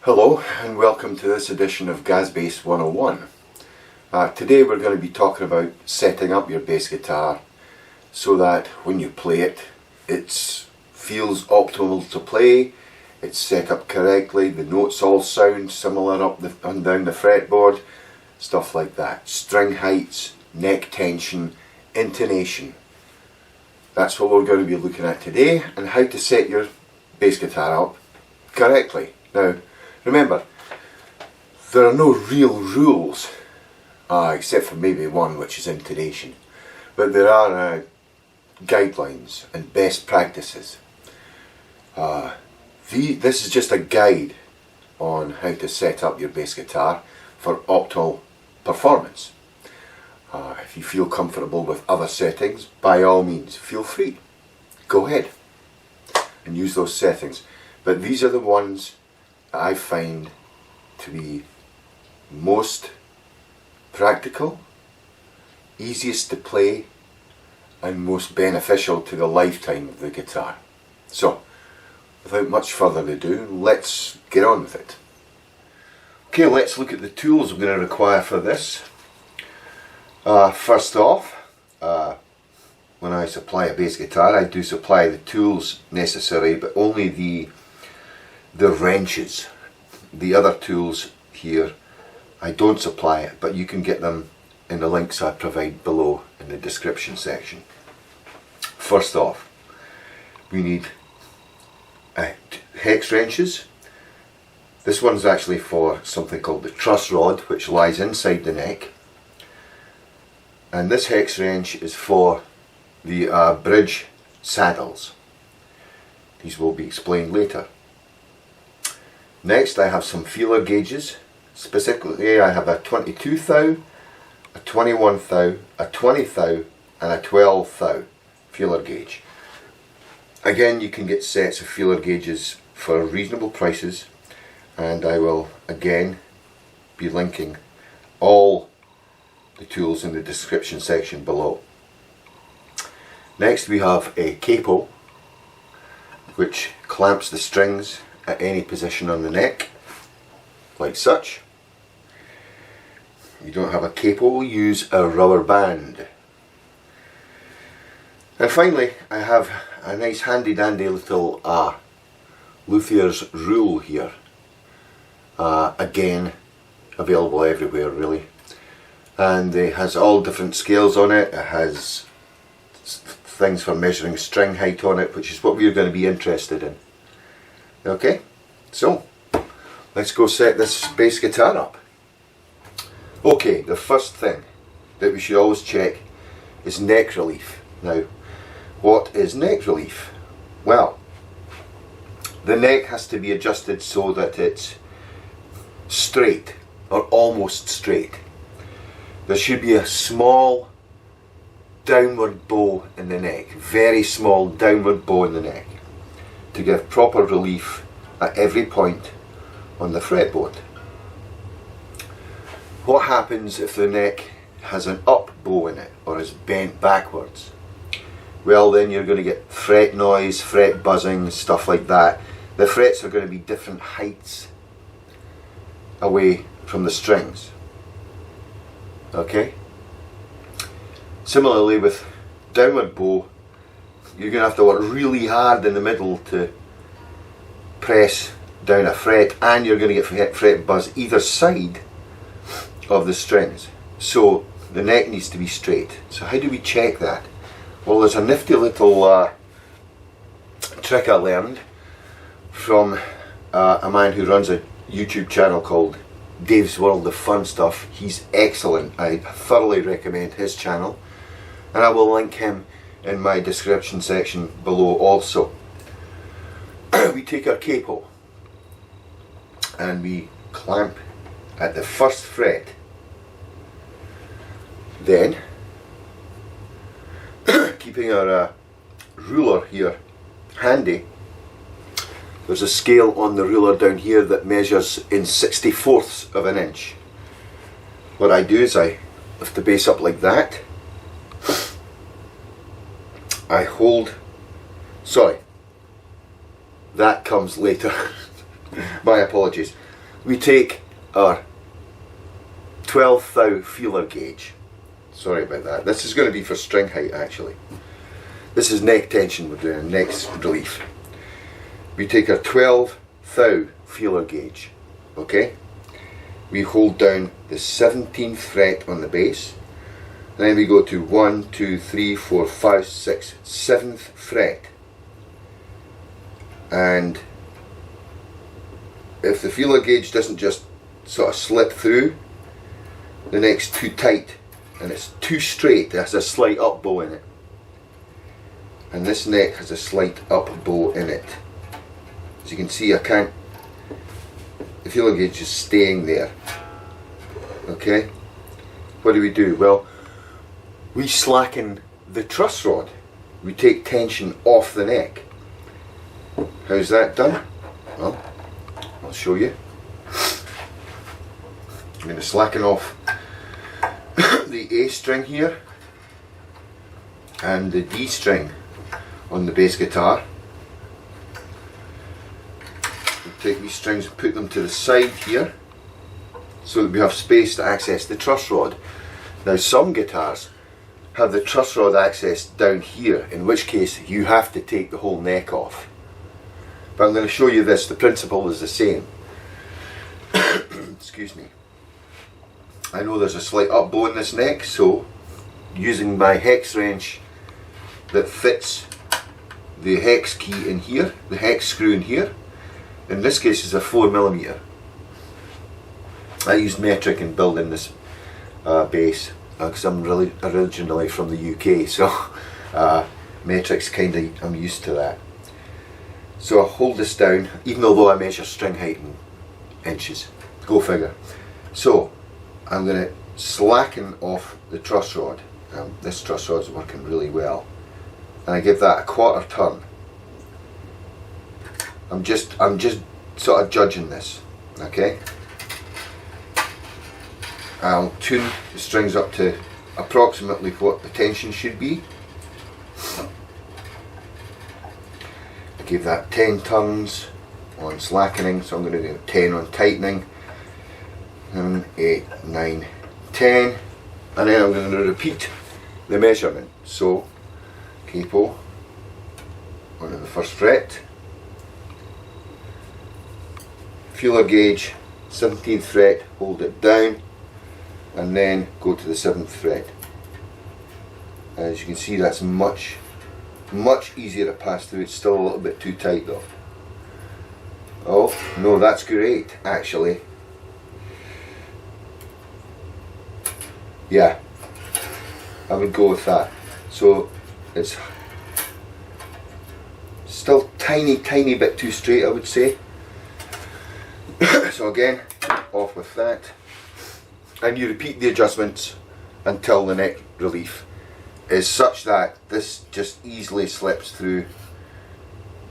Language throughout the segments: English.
Hello and welcome to this edition of GazzBass 101. Today we're going to be talking about setting up your bass guitar so that when you play it, it feels optimal to play, it's set up correctly, the notes all sound similar up and down the fretboard, stuff like that. String heights, neck tension, intonation. That's what we're going to be looking at today, and how to set your bass guitar up correctly. Now, remember, there are no real rules, except for maybe one, which is intonation. But there are guidelines and best practices. This is just a guide on how to set up your bass guitar for optimal performance. If you feel comfortable with other settings, by all means, feel free. Go ahead and use those settings. But these are the ones I find to be most practical, easiest to play, and most beneficial to the lifetime of the guitar. So, without much further ado, let's get on with it. Okay, let's look at the tools we're going to require for this. First off, when I supply a bass guitar, I do supply the tools necessary, but only the wrenches. The other tools here I don't supply it, but you can get them in the links I provide below in the description section. First off, we need hex wrenches. This one's actually for something called the truss rod, which lies inside the neck, and this hex wrench is for the bridge saddles. These will be explained later. Next, I have some feeler gauges. Specifically, I have a 22 thou, a 21 thou, a 20 thou, and a 12 thou feeler gauge. Again, you can get sets of feeler gauges for reasonable prices, and I will again be linking all the tools in the description section below. Next, we have a capo which clamps the strings at any position on the neck, like such. If you don't have a capo, use a rubber band. And finally, I have a nice handy dandy little Luthier's rule here. Again, available everywhere really. And it has all different scales on it. It has things for measuring string height on it, which is what we're going to be interested in. Okay, so let's go set this bass guitar up. Okay, the first thing that we should always check is neck relief. Now, what is neck relief? Well, the neck has to be adjusted so that it's straight or almost straight. There should be a small downward bow in the neck, very small downward bow in the neck, to give proper relief at every point on the fretboard. What happens if the neck has an up bow in it or is bent backwards? Well, then you're going to get fret noise, fret buzzing, stuff like that. The frets are going to be different heights away from the strings. Okay? Similarly with downward bow, you're going to have to work really hard in the middle to press down a fret, and you're going to get fret buzz either side of the strings. So the neck needs to be straight. So how do we check that? Well, there's a nifty little trick I learned from a man who runs a YouTube channel called Dave's World of Fun Stuff. He's excellent. I thoroughly recommend his channel, and I will link him in my description section below also. We take our capo and we clamp at the first fret. Then, keeping our ruler here handy, there's a scale on the ruler down here that measures in 64ths of an inch. What I do is I lift the bass up like that. I hold, sorry, that comes later. My apologies. we take our 12 thou feeler gauge. Sorry about that. This is going to be for string height actually. This is neck tension we're doing, neck relief. We take our 12 thou feeler gauge, okay? We hold down the 17th fret on the bass, and then we go to 1, 2, 3, 4, 5, 6, 7th fret. And if the feeler gauge doesn't just sort of slip through, the neck's too tight and it's too straight, it has a slight up bow in it. And this neck has a slight up bow in it. As you can see, the feeler gauge is staying there. Okay? What do? Well, we slacken the truss rod. We take tension off the neck. How's that done? Well, I'll show you. I'm going to slacken off the A string here and the D string on the bass guitar. We'll take these strings and put them to the side here so that we have space to access the truss rod. Now some guitars have the truss rod access down here, in which case you have to take the whole neck off. But I'm going to show you this, the principle is the same. Excuse me. I know there's a slight up bow in this neck, so using my hex wrench that fits the hex key in here, the hex screw in here, in this case is a 4mm. I used metric in building this bass because I'm really originally from the UK, so metric's I'm used to that. So I hold this down, even though I measure string height in inches. Go figure. So I'm going to slacken off the truss rod. This truss rod's working really well, and I give that a quarter turn. I'm just sort of judging this, okay? I'll tune the strings up to approximately what the tension should be. I give that 10 turns on slackening, so I'm going to do 10 on tightening. 7, 8, 9, 10, and then I'm going to repeat the measurement. So, capo onto the first fret, feeler gauge, 17th fret, hold it down, and then go to the 7th fret. As you can see, that's much easier to pass through. It's still a little bit too tight though. Oh, no, that's great actually. Yeah, I would go with that. So it's still tiny bit too straight, I would say. So again, off with that, and you repeat the adjustments until the neck relief is such that this just easily slips through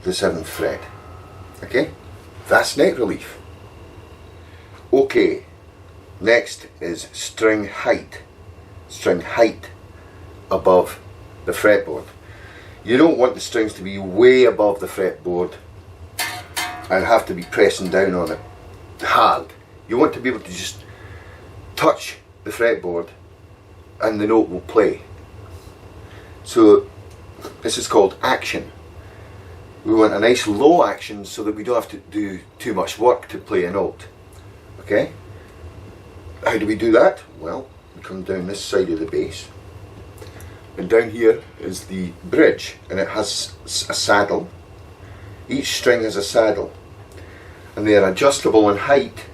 the 7th fret. Okay, that's neck relief. Okay, next is string height. String height above the fretboard. You don't want the strings to be way above the fretboard and have to be pressing down on it hard. You want to be able to just touch the fretboard and the note will play. So this is called action. We want a nice low action so that we don't have to do too much work to play a note. Okay? How do we do that? Well, we come down this side of the bass, and down here is the bridge, and it has a saddle. Each string has a saddle, and they are adjustable in height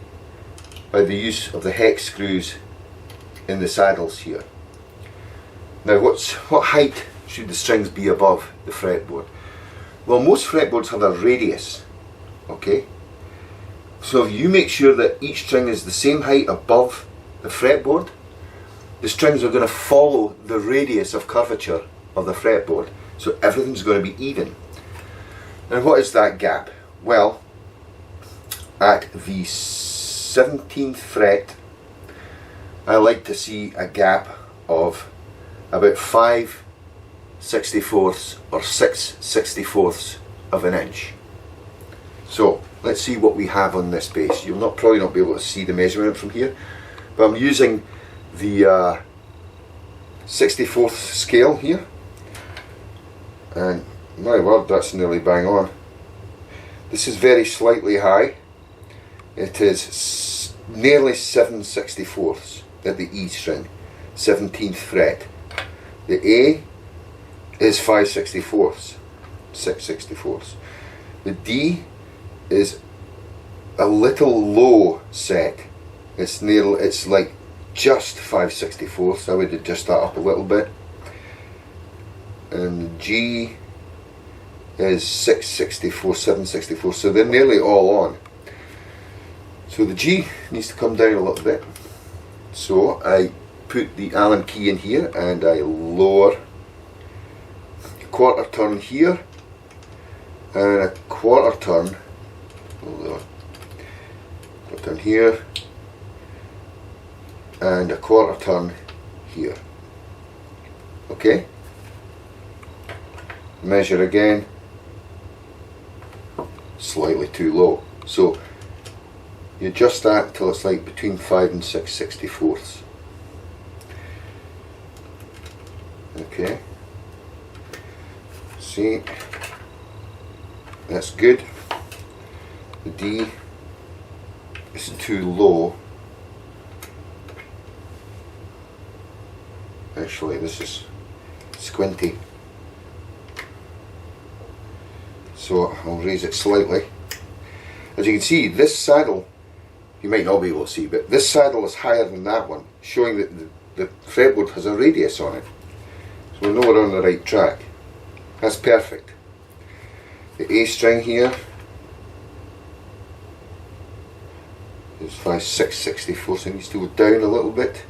by the use of the hex screws in the saddles here. Now what height should the strings be above the fretboard? Well, most fretboards have a radius, okay? So if you make sure that each string is the same height above the fretboard, the strings are going to follow the radius of curvature of the fretboard, so everything's going to be even. And what is that gap? Well, at the 17th fret, I like to see a gap of about 5/64 or 6/64 of an inch. So let's see what we have on this bass. You'll probably not be able to see the measurement from here, but I'm using the 64th scale here, and my word, that's nearly bang on. This is very slightly high. It is nearly 7/64 at the E string, 17th fret. The A is 5/64, 6/64. The D is a little low set. It's like just 5/64. I would adjust that up a little bit. And the G is 6/64, 7/64. So they're nearly all on. So the G needs to come down a little bit. So I put the Allen key in here and I lower a quarter turn here and a quarter turn here and a quarter turn here. Okay? Measure again. Slightly too low. So you adjust that till it's like between 5 and 6/64. Okay. See? That's good. The D is too low. Actually, this is squinty. So I'll raise it slightly. As you can see, this saddle, you might not be able to see, but this saddle is higher than that one, showing that the fretboard has a radius on it. So we know we're on the right track. That's perfect. The A string here is 5/6/64, so it needs to go down a little bit.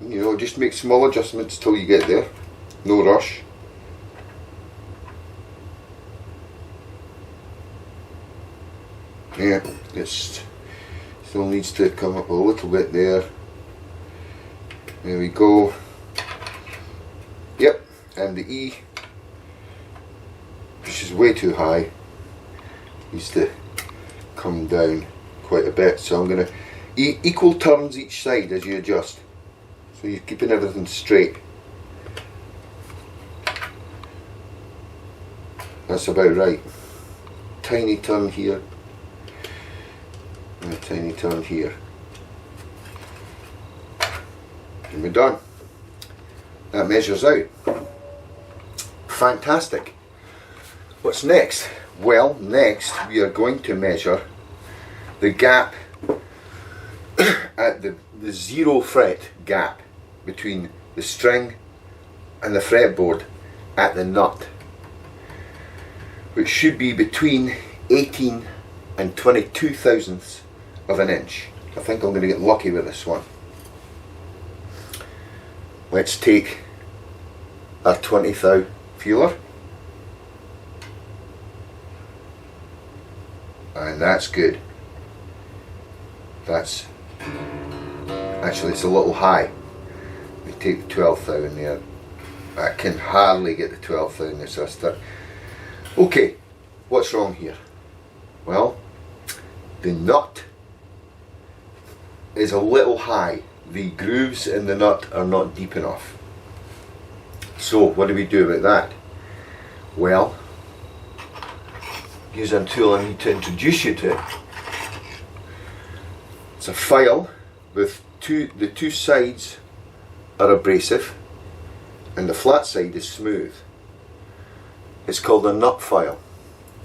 You know, just make small adjustments till you get there. No rush. Yeah, it still needs to come up a little bit there. There we go. Yep, and the E, which is way too high, needs to come down quite a bit. So I'm going to equal turns each side as you adjust. So you're keeping everything straight. That's about right. Tiny turn here. And a tiny turn here. And we're done. That measures out. Fantastic. What's next? Well, next we are going to measure the gap at the 0 fret gap between the string and the fretboard at the nut, which should be between 18 and 22 thousandths of an inch. I think I'm going to get lucky with this one. Let's take our 20 thou feeler, and that's good. That's actually, it's a little high. We take the 12 thou in there. I can hardly get the 12 thou in this. Okay, what's wrong here? Well, the nut is a little high. The grooves in the nut are not deep enough. So what do we do about that? Well, use a tool I need to introduce you to. It's a file with the two sides are abrasive and the flat side is smooth. It's called a nut file.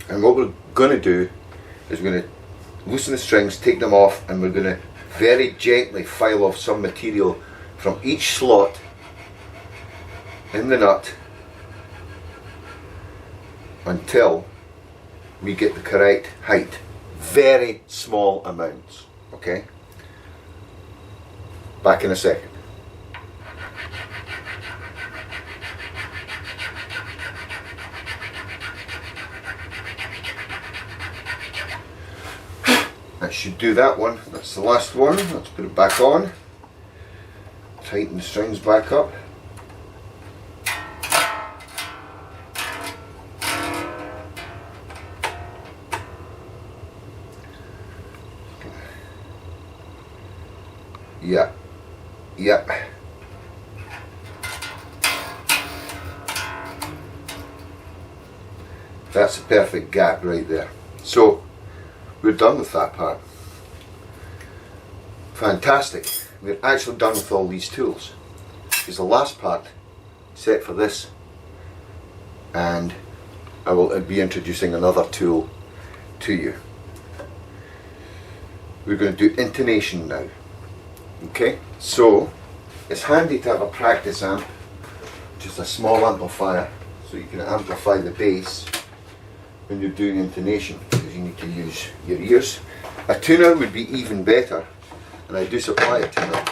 And what we're going to do is we're going to loosen the strings, take them off, and we're going to very gently file off some material from each slot in the nut until we get the correct height. Very small amounts, okay? Back in a second. That should do that one. That's the last one. Let's put it back on. Tighten the strings back up. Yeah, yeah. That's a perfect gap right there. So we're done with that part. Fantastic. We're actually done with all these tools. Because the last part set for this, and I will be introducing another tool to you. We're going to do intonation now. Okay, so it's handy to have a practice amp, just a small amplifier, so you can amplify the bass when you're doing intonation, because you need to use your ears. A tuner would be even better, and I do supply a tuner,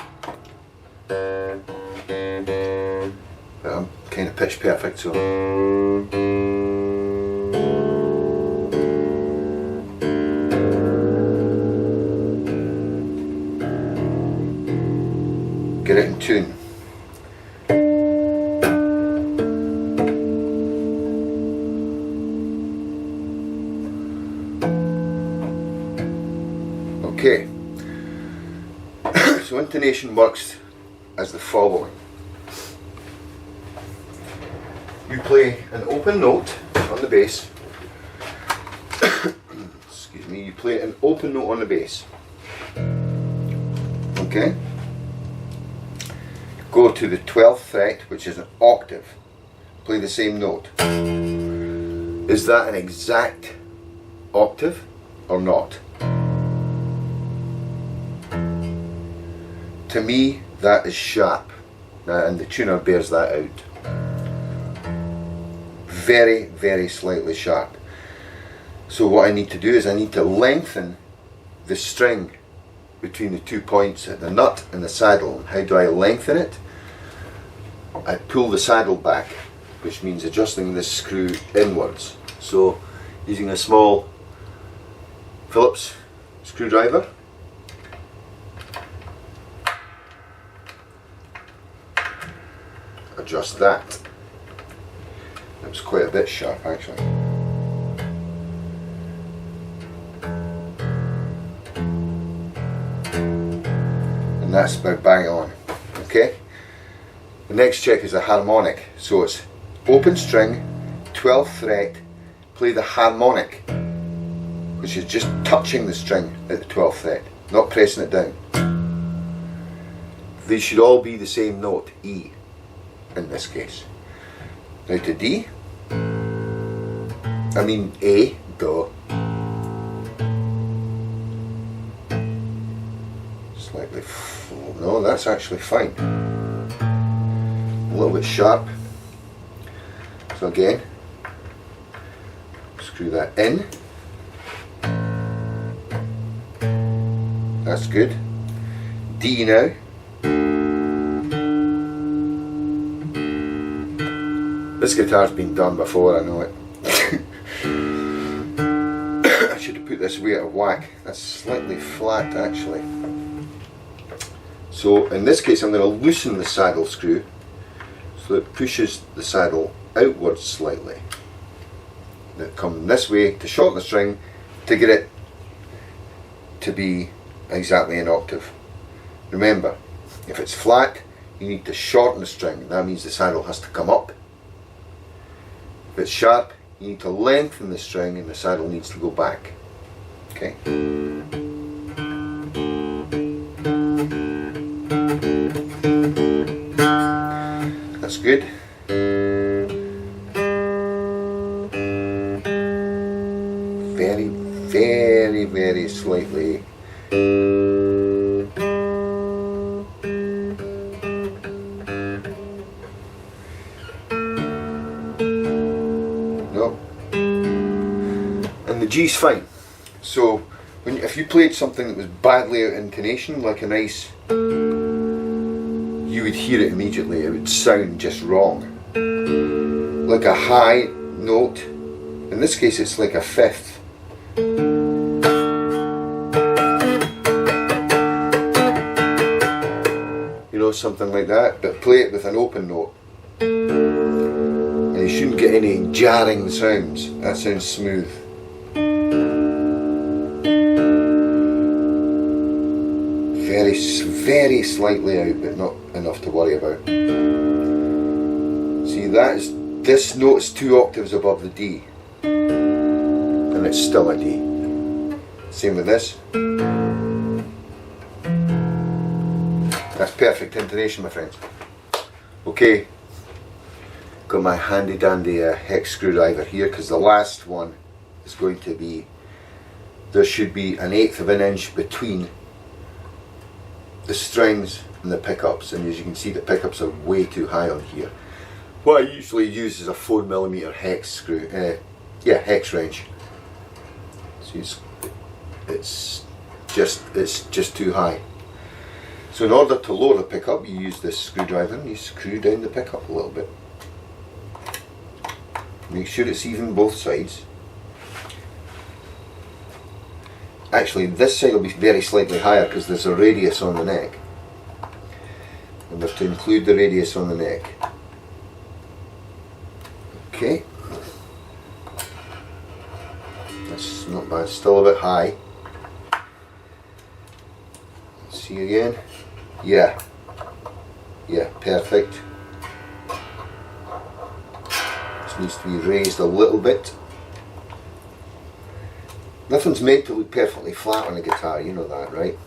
but I'm kind of pitch perfect, so get it in tune. Okay, so intonation works as the following. You play an open note on the bass. Excuse me, you play an open note on the bass. Okay? Go to the 12th fret, which is an octave. Play the same note. Is that an exact octave or not? To me, that is sharp, and the tuner bears that out. Very, very slightly sharp. So what I need to do is I need to lengthen the string between the 2 points at the nut and the saddle. How do I lengthen it? I pull the saddle back, which means adjusting this screw inwards. So using a small Phillips screwdriver, adjust that. That was quite a bit sharp actually. And that's about bang on. Okay? The next check is a harmonic. So it's open string, 12th fret, play the harmonic, which is just touching the string at the 12th fret, not pressing it down. They should all be the same note, E in this case. Now to D, I mean A, Do. Slightly, no, that's actually fine. A little bit sharp. So again, screw that in. That's good. D now. This guitar's been done before, I know it. I should have put this way out of whack. That's slightly flat actually. So in this case I'm going to loosen the saddle screw so it pushes the saddle outwards slightly. Then come this way to shorten the string to get it to be exactly an octave. Remember, if it's flat you need to shorten the string. That means the saddle has to come up. If it's sharp, you need to lengthen the string and the saddle needs to go back. Okay? That's good. Very, very, very slightly. And the G's fine. So if you played something that was badly out of intonation, like a nice, you would hear it immediately. It would sound just wrong. Like a high note. In this case it's like a fifth. You know, something like that, but play it with an open note. And you shouldn't get any jarring sounds. That sounds smooth. very slightly out, but not enough to worry about. See, this note's 2 octaves above the D, and it's still a D. Same with this. That's perfect intonation, my friends. Okay, got my handy dandy hex screwdriver here, because the last one is going to be, there should be 1/8 of an inch between the strings and the pickups, and as you can see the pickups are way too high on here. What I usually use is a 4mm hex screw, hex wrench. So it's just too high. So in order to lower the pickup, you use this screwdriver and you screw down the pickup a little bit. Make sure it's even both sides. Actually, this side will be very slightly higher because there's a radius on the neck. And we have to include the radius on the neck. Okay. That's not bad, still a bit high. See again? Yeah, perfect. This needs to be raised a little bit. Nothing's made to look perfectly flat on a guitar, you know that, right?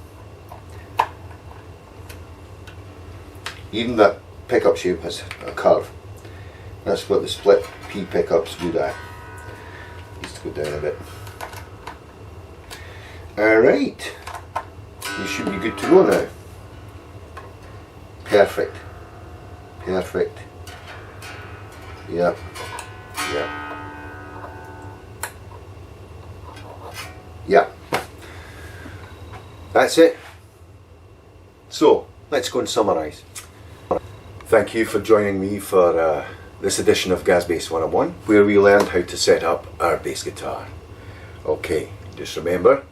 Even that pickup shape has a curve. That's what the split P pickups do that. Needs to go down a bit. Alright, you should be good to go now. Perfect. Perfect. Yep. That's it. So, let's go and summarise. Thank you for joining me for this edition of GazzBass 101, where we learned how to set up our bass guitar. Okay, just remember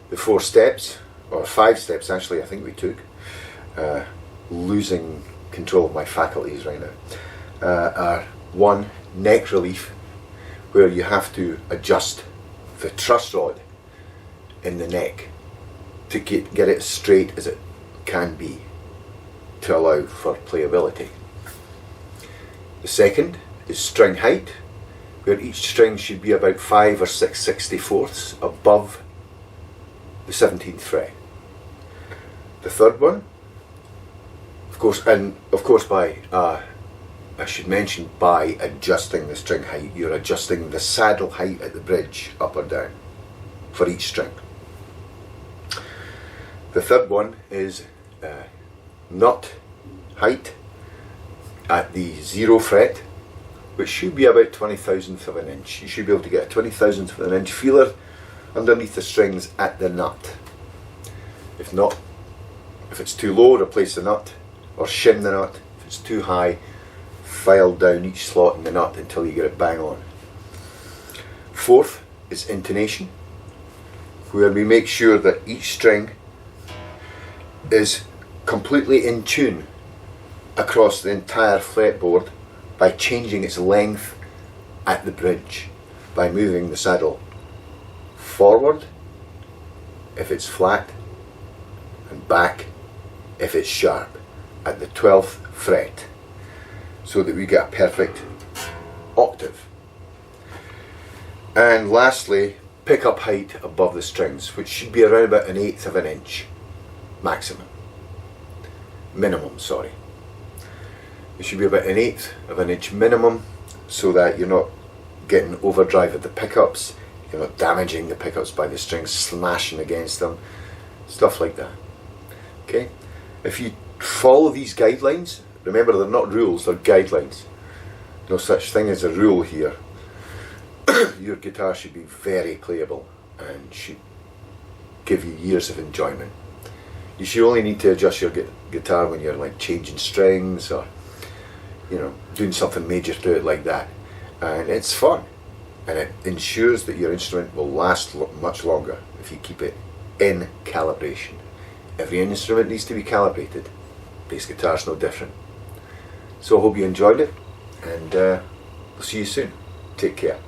the 4 steps, or 5 steps actually I think we took, losing control of my faculties right now, are 1, neck relief, where you have to adjust the truss rod in the neck to get it as straight as it can be to allow for playability. The second is string height, where each string should be about 5 or 6 64ths above the 17th fret. The third one, of course by I should mention, by adjusting the string height, you're adjusting the saddle height at the bridge up or down for each string. The third one is nut height at the 0 fret, which should be about 20,000th of an inch. You should be able to get a 20,000th of an inch feeler underneath the strings at the nut. If not, if it's too low, replace the nut or shim the nut. If it's too high, file down each slot in the nut until you get it bang on. Fourth is intonation, where we make sure that each string is completely in tune across the entire fretboard by changing its length at the bridge, by moving the saddle forward if it's flat and back if it's sharp at the 12th fret, so that we get a perfect octave. And lastly, pickup height above the strings, which should be around about 1/8 of an inch minimum, sorry. It should be about 1/8 of an inch minimum, so that you're not getting overdrive of the pickups, you're not damaging the pickups by the strings smashing against them, stuff like that. Okay, if you follow these guidelines, remember they're not rules, they're guidelines. No such thing as a rule here. Your guitar should be very playable and should give you years of enjoyment. You should only need to adjust your guitar when you're like changing strings or, you know, doing something major to it like that. And it's fun, and it ensures that your instrument will last much longer if you keep it in calibration. Every instrument needs to be calibrated. Bass guitar's no different. So I hope you enjoyed it, and we'll see you soon. Take care.